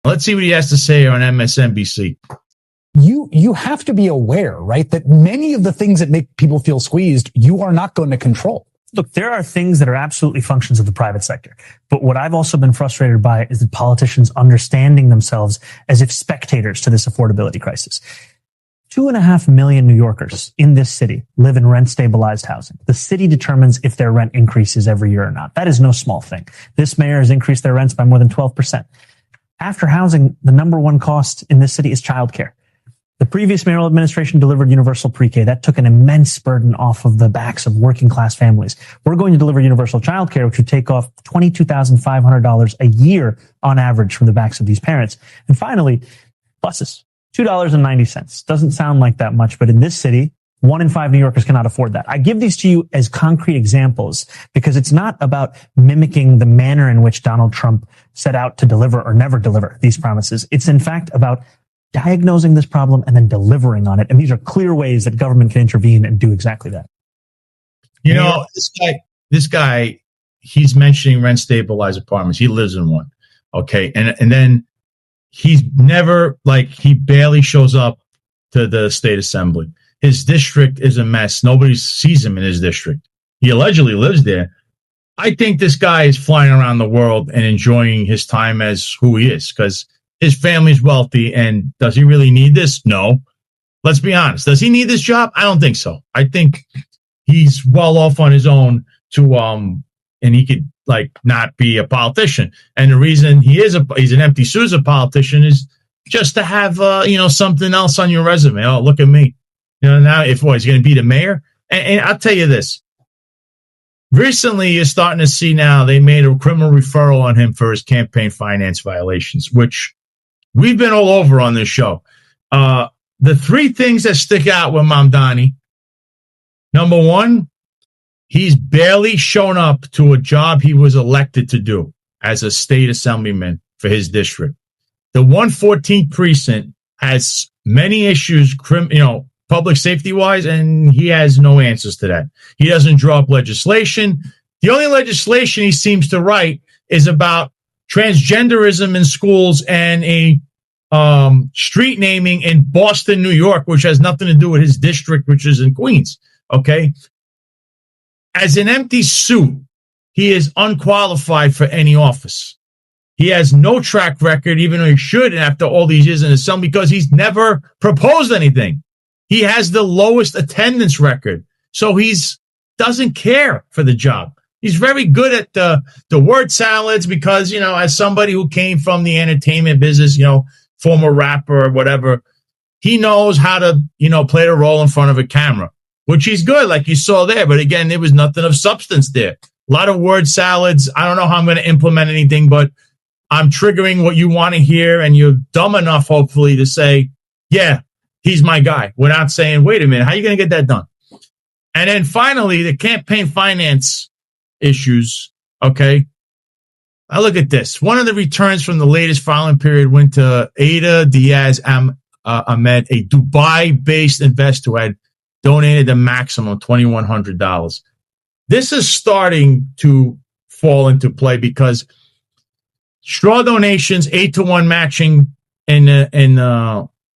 Let's see what he has to say on MSNBC. You have to be aware, right, that many of the things that make people feel squeezed, you are not going to control. Look, there are things that are absolutely functions of the private sector. But what I've also been frustrated by is that politicians understanding themselves as if spectators to this affordability crisis. 2.5 million New Yorkers in this city live in rent-stabilized housing. The city determines if their rent increases every year or not. That is no small thing. This mayor has increased their rents by more than 12%. After housing, the number one cost in this city is childcare. The previous mayoral administration delivered universal pre-K. That took an immense burden off of the backs of working class families. We're going to deliver universal childcare, which would take off $22,500 a year on average from the backs of these parents. And finally, buses. $2.90. Doesn't sound like that much, but in this city, 1 in 5 New Yorkers cannot afford that. I give these to you as concrete examples because it's not about mimicking the manner in which Donald Trump set out to deliver or never deliver these promises. It's in fact about diagnosing this problem and then delivering on it. And these are clear ways that government can intervene and do exactly that. You know, this guy, he's mentioning rent stabilized apartments. He lives in one. Okay. And then he's never, he barely shows up to the state assembly. His district is a mess. Nobody sees him in his district. He allegedly lives there. I think this guy is flying around the world and enjoying his time as who he is because his family's wealthy. And does he really need this? No. Let's be honest. Does he need this job? I don't think so. I think he's well off on his own to, and he could not be a politician. And the reason he's an empty suit as a politician is just to have, something else on your resume. Oh, look at me. Now he's going to be the mayor. And I'll tell you this. Recently, you're starting to see now they made a criminal referral on him for his campaign finance violations, which we've been all over on this show. The three things that stick out with Mamdani. Number one, he's barely shown up to a job he was elected to do as a state assemblyman for his district. The 114th precinct has many issues, public safety wise, and he has no answers to that. He doesn't draw up legislation. The only legislation he seems to write is about transgenderism in schools and a street naming in Boston, New York, which has nothing to do with his district, which is in Queens. Okay. As an empty suit, he is unqualified for any office. He has no track record, even though he should after all these years in the Assembly, because he's never proposed anything. He has the lowest attendance record. So doesn't care for the job. He's very good at the word salads because, as somebody who came from the entertainment business, former rapper or whatever, he knows how to, play the role in front of a camera, which he's good, like you saw there. But again, there was nothing of substance there. A lot of word salads. I don't know how I'm going to implement anything, but I'm triggering what you want to hear. And you're dumb enough, hopefully, to say, yeah, he's my guy, without saying, wait a minute, how are you going to get that done? And then finally, the campaign finance issues. Okay. Now look at this. One of the returns from the latest filing period went to Ada Diaz Ahmed, a Dubai-based investor who had donated the maximum $2,100. This is starting to fall into play because straw donations, 8-to-1 matching in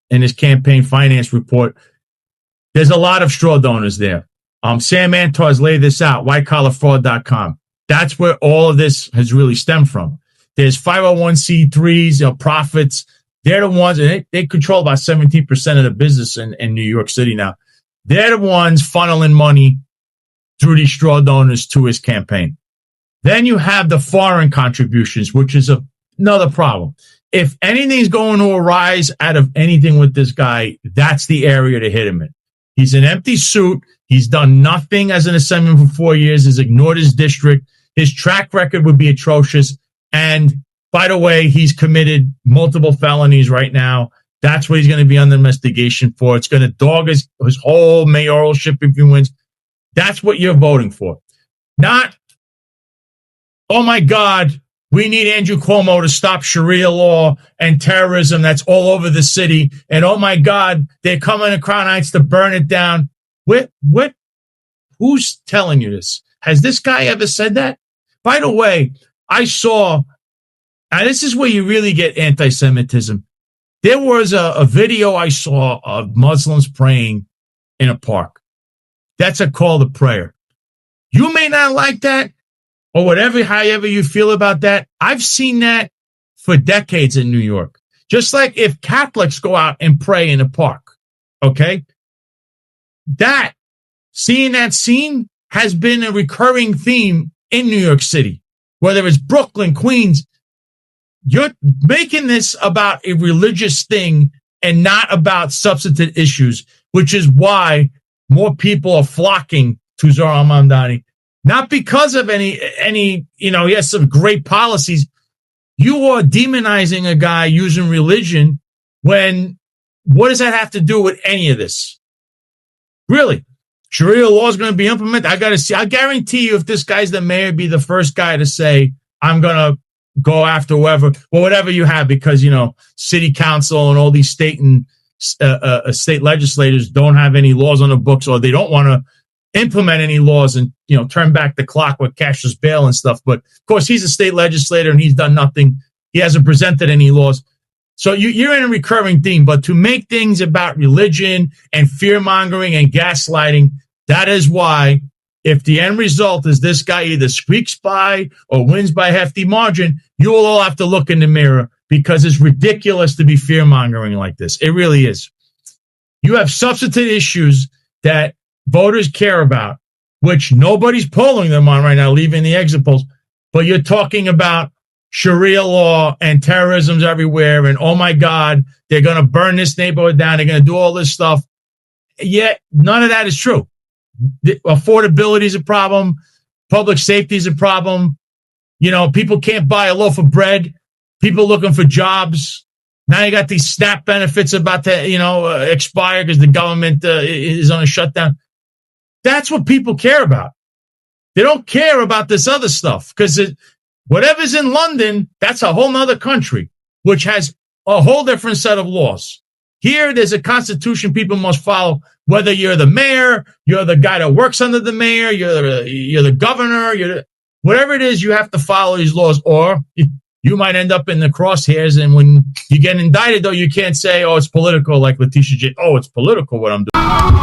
his campaign finance report. There's a lot of straw donors there. Sam Antar's laid this out, whitecollarfraud.com. That's where all of this has really stemmed from. There's 501c3s, profits. They're the ones, and they control about 17% of the business in New York City now. They're the ones funneling money through these straw donors to his campaign. Then you have the foreign contributions, which is another problem. If anything's going to arise out of anything with this guy, that's the area to hit him in. He's an empty suit. He's done nothing as an assemblyman for 4 years. He's ignored his district. His track record would be atrocious. And by the way, he's committed multiple felonies right now. That's what he's going to be under investigation for. It's going to dog his whole mayoralship if he wins. That's what you're voting for. Not, oh my God, we need Andrew Cuomo to stop Sharia law and terrorism that's all over the city. And oh my God, they're coming to Crown Heights to burn it down. What? Who's telling you this? Has this guy ever said that? By the way, I saw And this is where you really get anti-Semitism. There was a video I saw of Muslims praying in a park. That's a call to prayer. You may not like that or whatever, however you feel about that. I've seen that for decades in New York. Just like if Catholics go out and pray in a park, okay? Seeing that scene has been a recurring theme in New York City, whether it's Brooklyn, Queens. You're making this about a religious thing and not about substantive issues, which is why more people are flocking to Zohran Mamdani. Not because of any, he has some great policies. You are demonizing a guy using religion when, what does that have to do with any of this? Really? Sharia law is going to be implemented. I got to see. I guarantee you, if this guy's the mayor, be the first guy to say, I'm going to go after whoever, or whatever you have, because, city council and all these state and state legislators don't have any laws on the books, or they don't want to implement any laws and, turn back the clock with cashless bail and stuff. But of course, he's a state legislator and he's done nothing. He hasn't presented any laws. So you're in a recurring theme, but to make things about religion and fear mongering and gaslighting, that is why, if the end result is this guy either squeaks by or wins by a hefty margin, you will all have to look in the mirror, because it's ridiculous to be fear mongering like this. It really is. You have substantive issues that voters care about, which nobody's polling them on right now, leaving the exit polls. But you're talking about Sharia law and terrorism's everywhere. And oh my God, they're going to burn this neighborhood down. They're going to do all this stuff. Yet none of that is true. The affordability is a problem. Public safety is a problem. People can't buy a loaf of bread. People looking for jobs. Now you got these SNAP benefits about to, expire because the government is on a shutdown. That's what people care about. They don't care about this other stuff, because whatever's in London, that's a whole nother country, which has a whole different set of laws. Here, there's a constitution people must follow, whether you're the mayor, you're the guy that works under the mayor, you're the governor, whatever it is, you have to follow these laws, or you might end up in the crosshairs. And when you get indicted, though, you can't say, oh, it's political, like Letitia J. Oh, it's political what I'm doing.